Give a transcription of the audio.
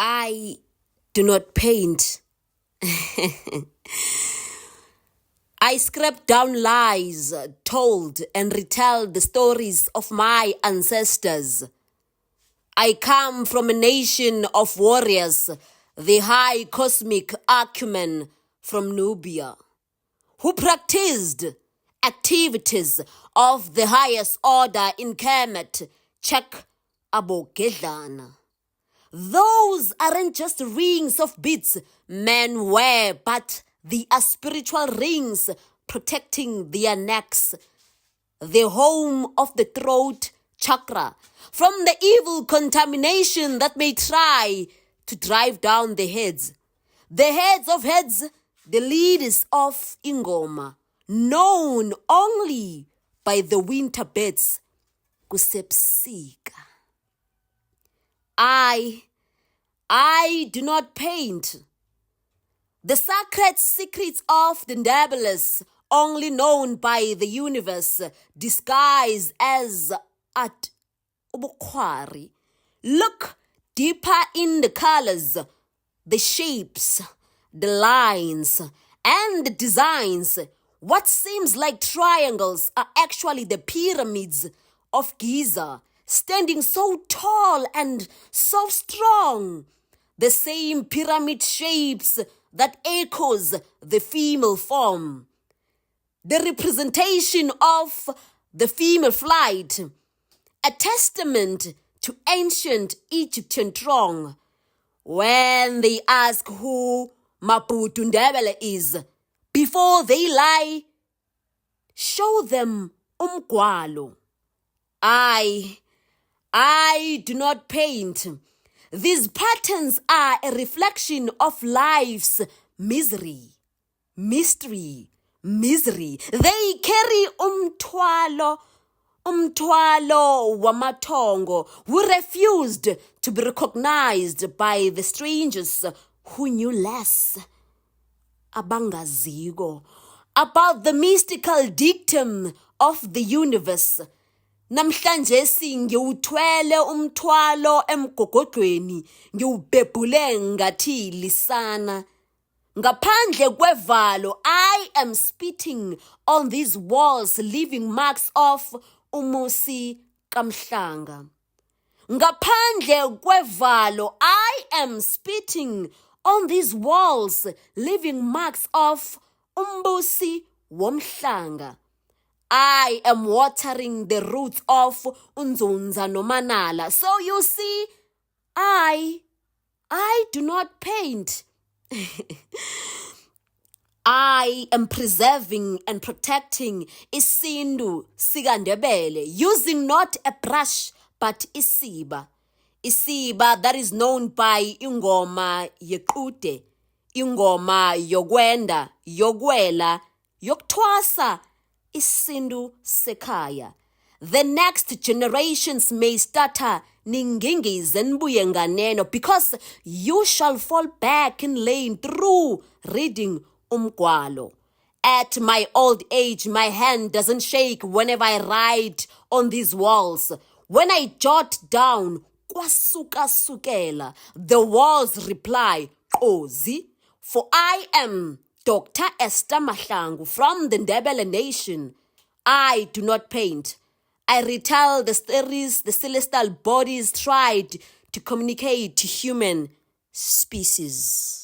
I do not paint. I scrape down lies told and retell the stories of my ancestors. I come from a nation of warriors, the high cosmic acumen from Nubia, who practiced activities of the highest order in Kemet, Czech Abogedlana. Those aren't just rings of beads men wear, but they are spiritual rings protecting their necks, the home of the throat chakra, from the evil contamination that may try to drive down the heads. The heads of heads, the leaders of Ingoma, known only by the winter birds, kusebusika. I do not paint. The sacred secrets of the Ndebelers, only known by the universe, disguised as at ubukhwari. Look deeper in the colors, the shapes, the lines, and the designs. What seems like triangles are actually the pyramids of Giza, standing so tall and so strong. The same pyramid shapes that echoes the female form. The representation of the female flight, a testament to ancient Egyptian throng. When they ask who Maputo Ndebele is, before they lie, show them umgwalo. I do not paint. These patterns are a reflection of life's misery, mystery, misery. They carry umthwalo wamatongo, who refused to be recognized by the strangers who knew less, abangazigo, about the mystical dictum of the universe. Namhlanje ngiwuthwele umthwalo emgogodweni, ngiwubhebhule ngathi lisana. Ngaphandle kwevalo, I am spitting on these walls, leaving marks of umusi kamhlanga. Ngaphandle kwevalo, I am spitting on these walls, leaving marks of umbusi womhlanga. I am watering the roots of Unzunza Nomanala. So you see, I do not paint. I am preserving and protecting isindu sikandebele, using not a brush but isiba. Isiba that is known by ingoma yequde, ingoma yokwenda, yokwela, yokuthwasa, isindu sekaya. The next generations may stutter ningingize nibuye nganeno, because you shall fall back in lane through reading umgwalo. At my old age, my hand doesn't shake whenever I write on these walls. When I jot down kwasuka sukela, the walls reply Kozi, for I am Dr. Esther Mahlangu from the Ndebele Nation. I do not paint. I retell the stories the celestial bodies tried to communicate to human species.